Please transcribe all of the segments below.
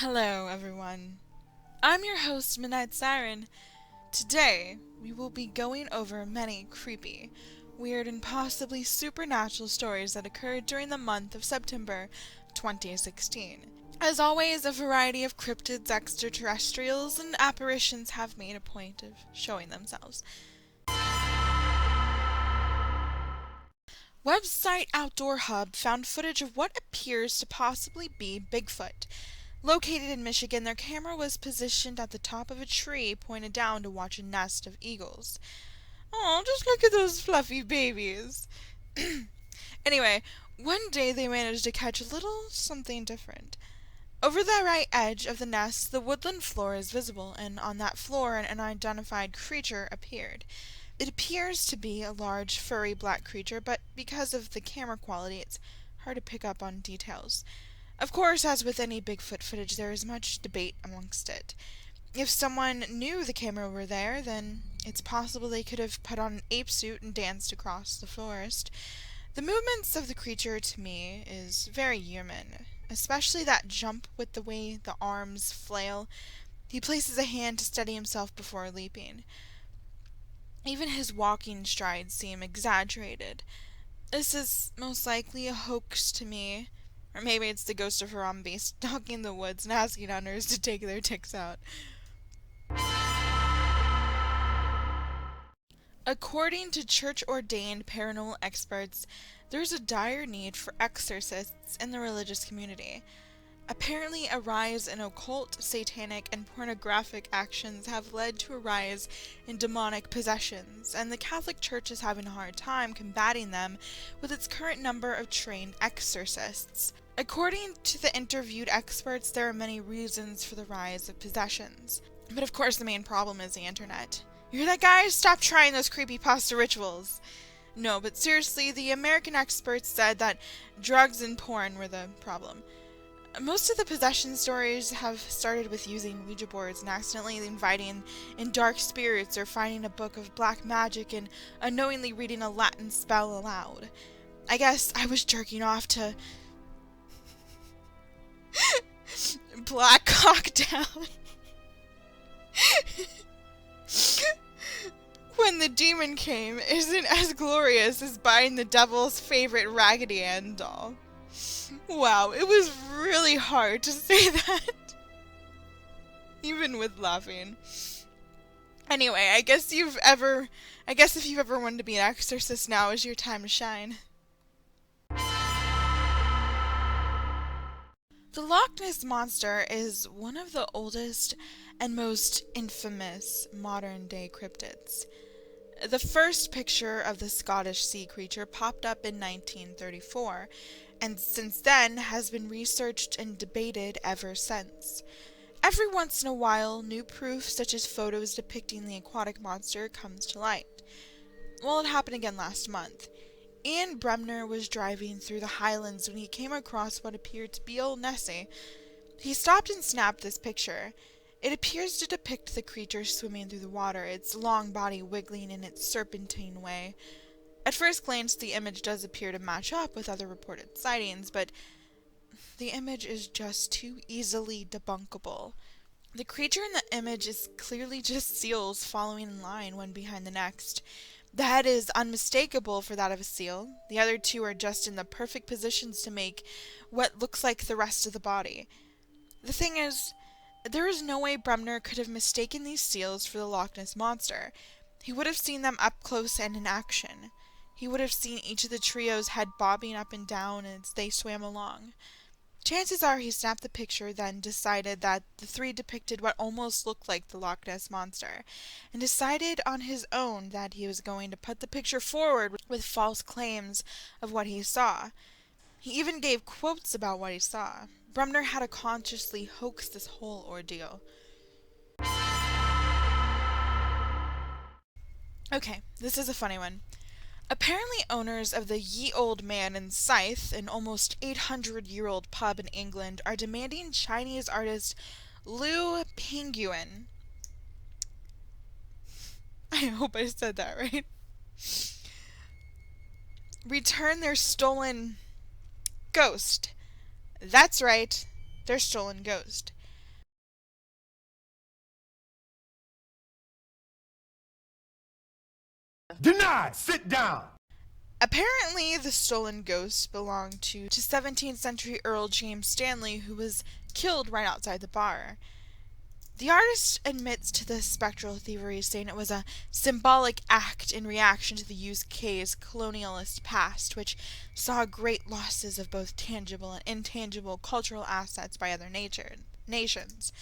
Hello, everyone. I'm your host, Midnight Siren. Today, we will be going over many creepy, weird, and possibly supernatural stories that occurred during the month of September 2016. As always, a variety of cryptids, extraterrestrials, and apparitions have made a point of showing themselves. Website Outdoor Hub found footage of what appears to possibly be Bigfoot. Located in Michigan, their camera was positioned at the top of a tree pointed down to watch a nest of eagles. Oh, just look at those fluffy babies. Anyway, one day they managed to catch a little something different. Over the right edge of the nest, the woodland floor is visible, and on that floor an unidentified creature appeared. It appears to be a large, furry black creature, but because of the camera quality, it's hard to pick up on details. Of course, as with any Bigfoot footage, there is much debate amongst it. If someone knew the camera were there, then it's possible they could have put on an ape suit and danced across the forest. The movements of the creature, to me, is very human, especially that jump with the way the arms flail. He places a hand to steady himself before leaping. Even his walking strides seem exaggerated. This is most likely a hoax to me. Or maybe it's the ghost of Harambe stalking the woods and asking hunters to take their ticks out. According to church-ordained paranormal experts, there's a dire need for exorcists in the religious community. Apparently, a rise in occult, satanic, and pornographic actions have led to a rise in demonic possessions, and the Catholic Church is having a hard time combating them with its current number of trained exorcists. According to the interviewed experts, there are many reasons for the rise of possessions. But of course the main problem is the internet. You hear that, guys? Stop trying those creepypasta rituals! No, but seriously, the American experts said that drugs and porn were the problem. Most of the possession stories have started with using Ouija boards and accidentally inviting in dark spirits or finding a book of black magic and unknowingly reading a Latin spell aloud. I guess I was jerking off to Black Hawk Down when the demon came isn't as glorious as buying the devil's favorite Raggedy Ann doll. Wow, it was really hard to say that, even with laughing. Anyway, I guess if you've ever wanted to be an exorcist, now is your time to shine. The Loch Ness Monster is one of the oldest and most infamous modern-day cryptids. The first picture of the Scottish sea creature popped up in 1934, and since then has been researched and debated ever since. Every once in a while, new proof, such as photos depicting the aquatic monster, comes to light. Well, it happened again last month. Ian Bremner was driving through the Highlands when he came across what appeared to be old Nessie. He stopped and snapped this picture. It appears to depict the creature swimming through the water, its long body wiggling in its serpentine way. At first glance, the image does appear to match up with other reported sightings, but the image is just too easily debunkable. The creature in the image is clearly just seals following in line one behind the next. The head is unmistakable for that of a seal. The other two are just in the perfect positions to make what looks like the rest of the body. The thing is, there is no way Bremner could have mistaken these seals for the Loch Ness Monster. He would have seen them up close and in action. He would have seen each of the trio's head bobbing up and down as they swam along. Chances are he snapped the picture, then decided that the three depicted what almost looked like the Loch Ness Monster, and decided on his own that he was going to put the picture forward with false claims of what he saw. He even gave quotes about what he saw. Bremner had to consciously hoax this whole ordeal. Okay, this is a funny one. Apparently owners of the Ye Old Man in Cites, an almost 800-year-old pub in England, are demanding Chinese artist Liu Pingyuan, I hope I said that right, return their stolen ghost. That's right, their stolen ghost. Denied! Sit down! Apparently, the stolen ghost belonged to 17th century Earl James Stanley, who was killed right outside the bar. The artist admits to the spectral thievery, saying it was a symbolic act in reaction to the UK's colonialist past, which saw great losses of both tangible and intangible cultural assets by other nations.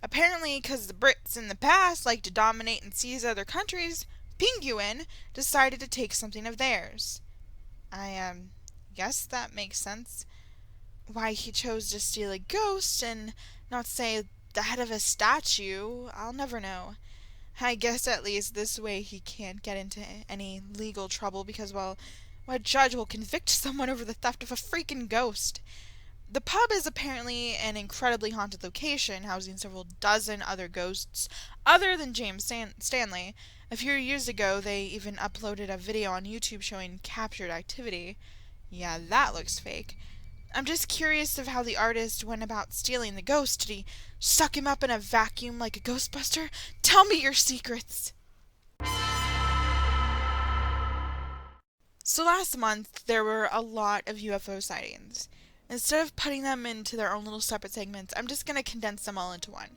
Apparently, because the Brits in the past liked to dominate and seize other countries, Penguin decided to take something of theirs. I guess that makes sense. Why he chose to steal a ghost and not say the head of a statue, I'll never know. I guess at least this way he can't get into any legal trouble because, well, what judge will convict someone over the theft of a freaking ghost? The pub is apparently an incredibly haunted location, housing several dozen other ghosts other than James Stanley. A few years ago, they even uploaded a video on YouTube showing captured activity. Yeah, that looks fake. I'm just curious of how the artist went about stealing the ghost. Did he suck him up in a vacuum like a Ghostbuster? Tell me your secrets! So last month, there were a lot of UFO sightings. Instead of putting them into their own little separate segments, I'm just going to condense them all into one.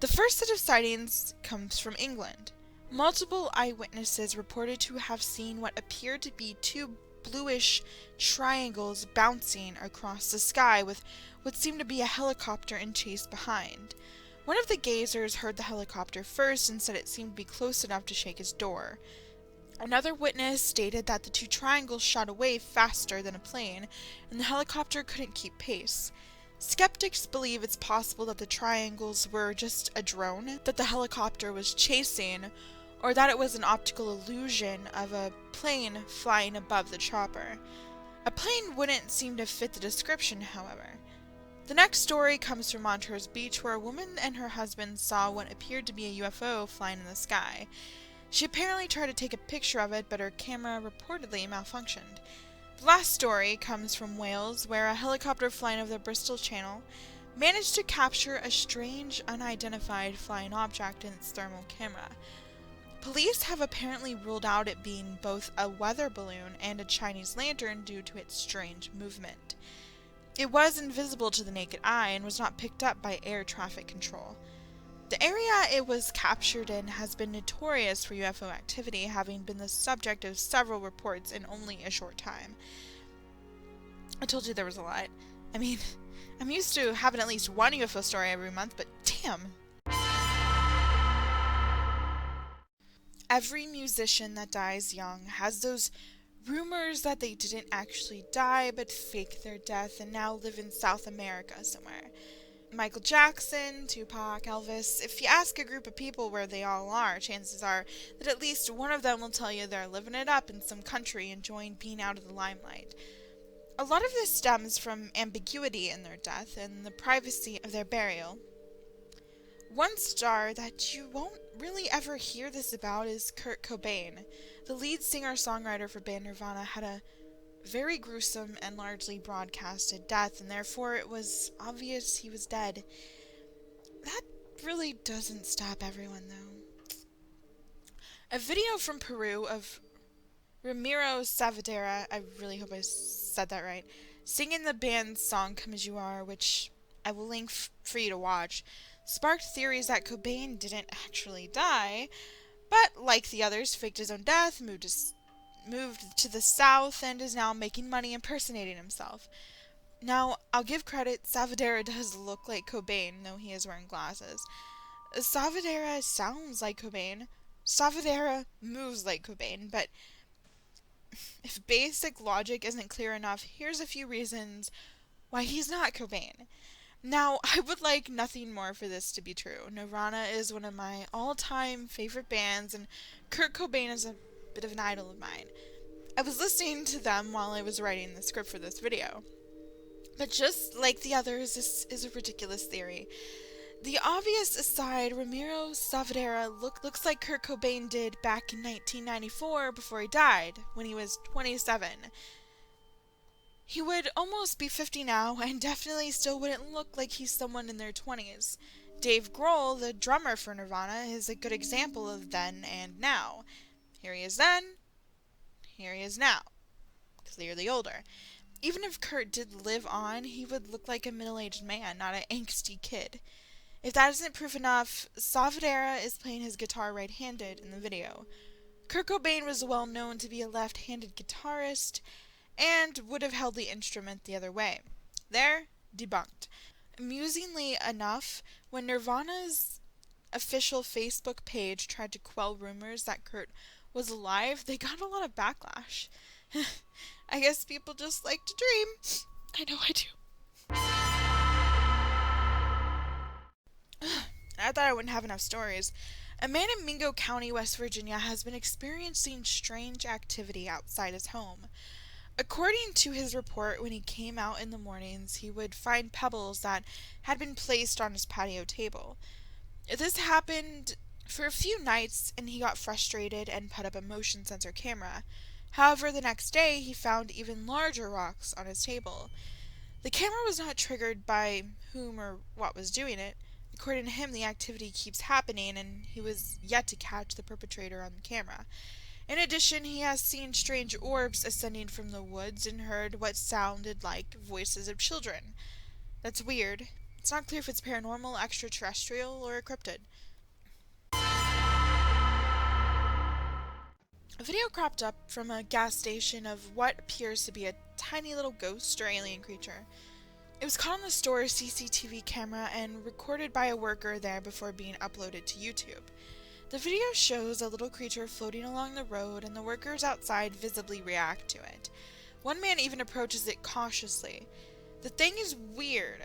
The first set of sightings comes from England. Multiple eyewitnesses reported to have seen what appeared to be two bluish triangles bouncing across the sky with what seemed to be a helicopter in chase behind. One of the gazers heard the helicopter first and said it seemed to be close enough to shake his door. Another witness stated that the two triangles shot away faster than a plane, and the helicopter couldn't keep pace. Skeptics believe it's possible that the triangles were just a drone that the helicopter was chasing, or that it was an optical illusion of a plane flying above the chopper. A plane wouldn't seem to fit the description, however. The next story comes from Montrose Beach, where a woman and her husband saw what appeared to be a UFO flying in the sky. She apparently tried to take a picture of it, but her camera reportedly malfunctioned. The last story comes from Wales, where a helicopter flying over the Bristol Channel managed to capture a strange, unidentified flying object in its thermal camera. Police have apparently ruled out it being both a weather balloon and a Chinese lantern due to its strange movement. It was invisible to the naked eye and was not picked up by air traffic control. The area it was captured in has been notorious for UFO activity, having been the subject of several reports in only a short time. I told you there was a lot. I mean, I'm used to having at least one UFO story every month, but damn! Every musician that dies young has those rumors that they didn't actually die but fake their death and now live in South America somewhere. Michael Jackson, Tupac, Elvis. If you ask a group of people where they all are, chances are that at least one of them will tell you they're living it up in some country enjoying being out of the limelight. A lot of this stems from ambiguity in their death and the privacy of their burial. One star that you won't really ever hear this about is Kurt Cobain. The lead singer-songwriter for band Nirvana had a very gruesome and largely broadcasted death, and therefore it was obvious he was dead. That really doesn't stop everyone, though. A video from Peru of Ramiro Savadera, I really hope I said that right, singing the band's song Come As You Are, which I will link for you to watch, sparked theories that Cobain didn't actually die, but like the others, faked his own death, moved to the south, and is now making money impersonating himself. Now, I'll give credit, Savadera does look like Cobain, though he is wearing glasses. Savadera sounds like Cobain. Savadera moves like Cobain, but if basic logic isn't clear enough, here's a few reasons why he's not Cobain. Now, I would like nothing more for this to be true. Nirvana is one of my all-time favorite bands, and Kurt Cobain is a bit of an idol of mine. I was listening to them while I was writing the script for this video. But just like the others, this is a ridiculous theory. The obvious aside, Ramiro Savadera looks like Kurt Cobain did back in 1994 before he died, when he was 27. He would almost be 50 now, and definitely still wouldn't look like he's someone in their 20s. Dave Grohl, the drummer for Nirvana, is a good example of then and now. Here he is then, here he is now, clearly older. Even if Kurt did live on, he would look like a middle-aged man, not an angsty kid. If that isn't proof enough, Salvadera is playing his guitar right-handed in the video. Kurt Cobain was well known to be a left-handed guitarist and would have held the instrument the other way. There, debunked. Amusingly enough, when Nirvana's official Facebook page tried to quell rumors that Kurt was alive, they got a lot of backlash. I guess people just like to dream. I know I do. I thought I wouldn't have enough stories. A man in Mingo County, West Virginia, has been experiencing strange activity outside his home. According to his report, when he came out in the mornings, he would find pebbles that had been placed on his patio table. This happened for a few nights, and he got frustrated and put up a motion sensor camera. However, the next day, he found even larger rocks on his table. The camera was not triggered by whom or what was doing it. According to him, the activity keeps happening, and he was yet to catch the perpetrator on the camera. In addition, he has seen strange orbs ascending from the woods and heard what sounded like voices of children. That's weird. It's not clear if it's paranormal, extraterrestrial, or a cryptid. A video cropped up from a gas station of what appears to be a tiny little ghost or alien creature. It was caught on the store's CCTV camera and recorded by a worker there before being uploaded to YouTube. The video shows a little creature floating along the road, and the workers outside visibly react to it. One man even approaches it cautiously. The thing is weird.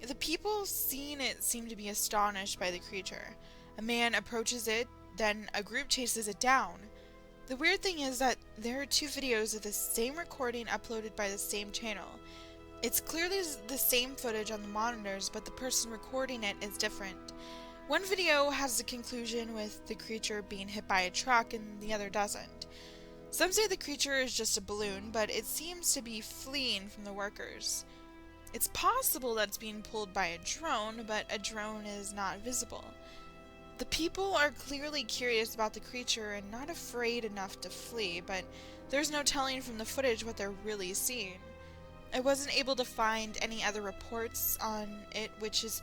The people seeing it seem to be astonished by the creature. A man approaches it, then a group chases it down. The weird thing is that there are two videos of the same recording uploaded by the same channel. It's clearly the same footage on the monitors, but the person recording it is different. One video has the conclusion with the creature being hit by a truck and the other doesn't. Some say the creature is just a balloon, but it seems to be fleeing from the workers. It's possible that it's being pulled by a drone, but a drone is not visible. The people are clearly curious about the creature and not afraid enough to flee, but there's no telling from the footage what they're really seeing. I wasn't able to find any other reports on it, which is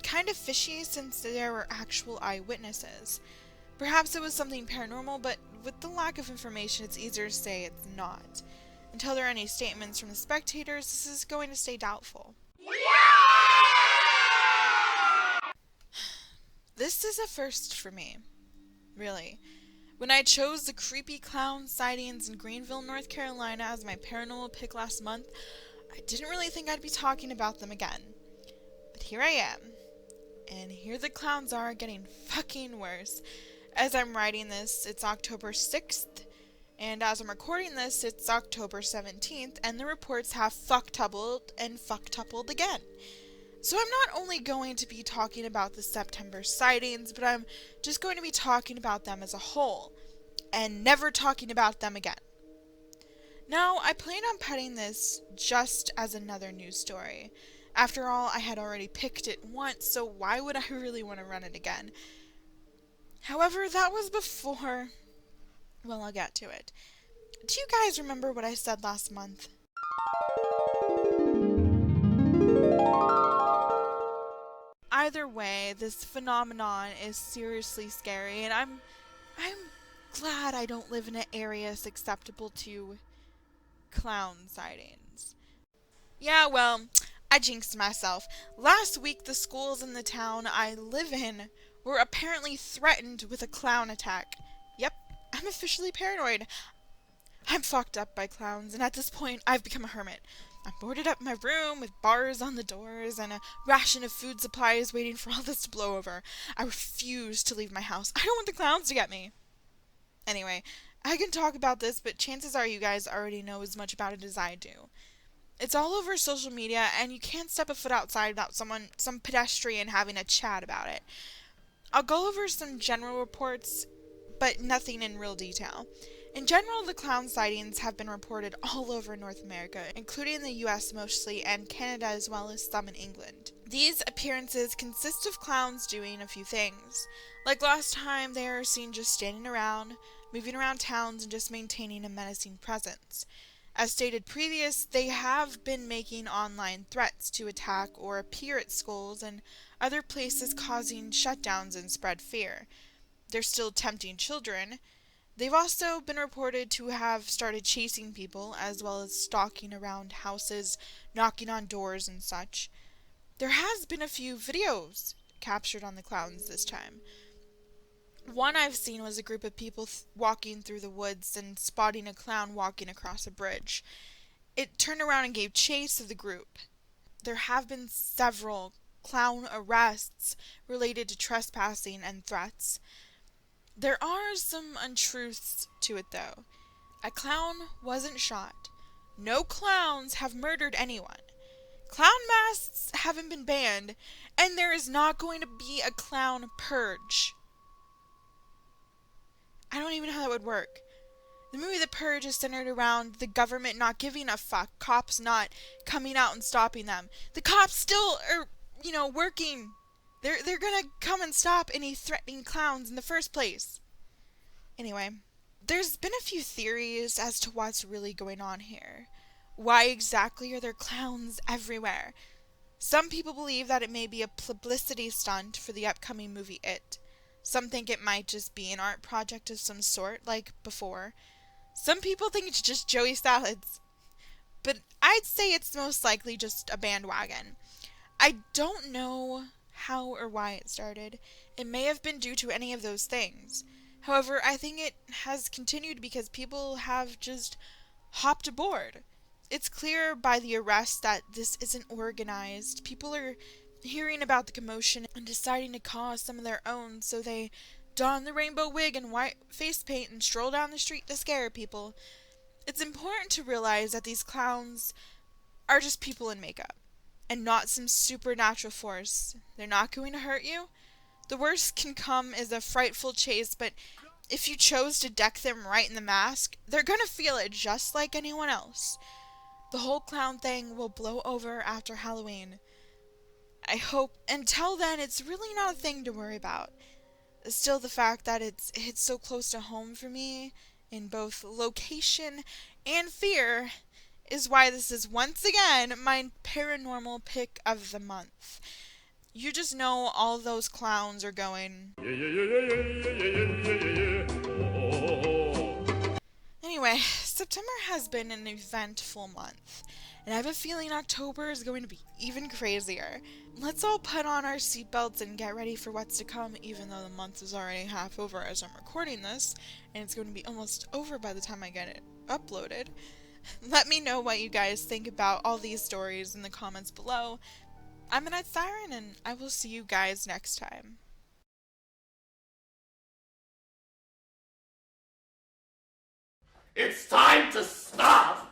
kind of fishy since there were actual eyewitnesses. Perhaps it was something paranormal, but with the lack of information, it's easier to say it's not. Until there are any statements from the spectators, this is going to stay doubtful. This is a first for me. Really. When I chose the creepy clown sightings in Greenville, North Carolina as my paranormal pick last month, I didn't really think I'd be talking about them again. But here I am. And here the clowns are getting fucking worse. As I'm writing this, it's October 6th. And as I'm recording this, it's October 17th. And the reports have fucktupled and fucktupled again. So I'm not only going to be talking about the September sightings, but I'm just going to be talking about them as a whole, and never talking about them again. Now, I plan on putting this just as another news story. After all, I had already picked it once, so why would I really want to run it again? However, that was before... Well, I'll get to it. Do you guys remember what I said last month? Either way, this phenomenon is seriously scary, and I'm glad I don't live in an area susceptible to clown sightings. Yeah, well, I jinxed myself. Last week, the schools in the town I live in were apparently threatened with a clown attack. Yep, I'm officially paranoid. I'm fucked up by clowns, and at this point, I've become a hermit. I'm boarded up in my room with bars on the doors and a ration of food supplies waiting for all this to blow over. I refuse to leave my house. I don't want the clowns to get me. Anyway, I can talk about this, but chances are you guys already know as much about it as I do. It's all over social media, and you can't step a foot outside without some pedestrian having a chat about it. I'll go over some general reports, but nothing in real detail. In general, the clown sightings have been reported all over North America, including the US mostly, and Canada as well as some in England. These appearances consist of clowns doing a few things. Like last time, they are seen just standing around, moving around towns and just maintaining a menacing presence. As stated previous, they have been making online threats to attack or appear at schools and other places, causing shutdowns and spread fear. They're still tempting children. They've also been reported to have started chasing people, as well as stalking around houses, knocking on doors and such. There has been a few videos captured on the clowns this time. One I've seen was a group of people walking through the woods and spotting a clown walking across a bridge. It turned around and gave chase of the group. There have been several clown arrests related to trespassing and threats. There are some untruths to it though. A clown wasn't shot. No clowns have murdered anyone. Clown masks haven't been banned, and there is not going to be a clown purge. I don't even know how that would work. The movie The Purge is centered around the government not giving a fuck, cops not coming out and stopping them. The cops still are, working. They're gonna come and stop any threatening clowns in the first place. Anyway, there's been a few theories as to what's really going on here. Why exactly are there clowns everywhere? Some people believe that it may be a publicity stunt for the upcoming movie It. Some think it might just be an art project of some sort, like before. Some people think it's just Joey Salads. But I'd say it's most likely just a bandwagon. I don't know how or why it started. It may have been due to any of those things. However, I think it has continued because people have just hopped aboard. It's clear by the arrest that this isn't organized. People are hearing about the commotion and deciding to cause some of their own, so they don the rainbow wig and white face paint and stroll down the street to scare people. It's important to realize that these clowns are just people in makeup, and not some supernatural force. They're not going to hurt you. The worst can come is a frightful chase, but if you chose to deck them right in the mask, they're gonna feel it just like anyone else. The whole clown thing will blow over after Halloween. I hope until then it's really not a thing to worry about. Still, the fact that it's hit so close to home for me in both location and fear is why this is once again my paranormal pick of the month. You just know all those clowns are going. Anyway, September has been an eventful month, and I have a feeling October is going to be even crazier. Let's all put on our seatbelts and get ready for what's to come, even though the month is already half over as I'm recording this, and it's going to be almost over by the time I get it uploaded. Let me know what you guys think about all these stories in the comments below. I'm Night Siren, and I will see you guys next time. It's time to stop!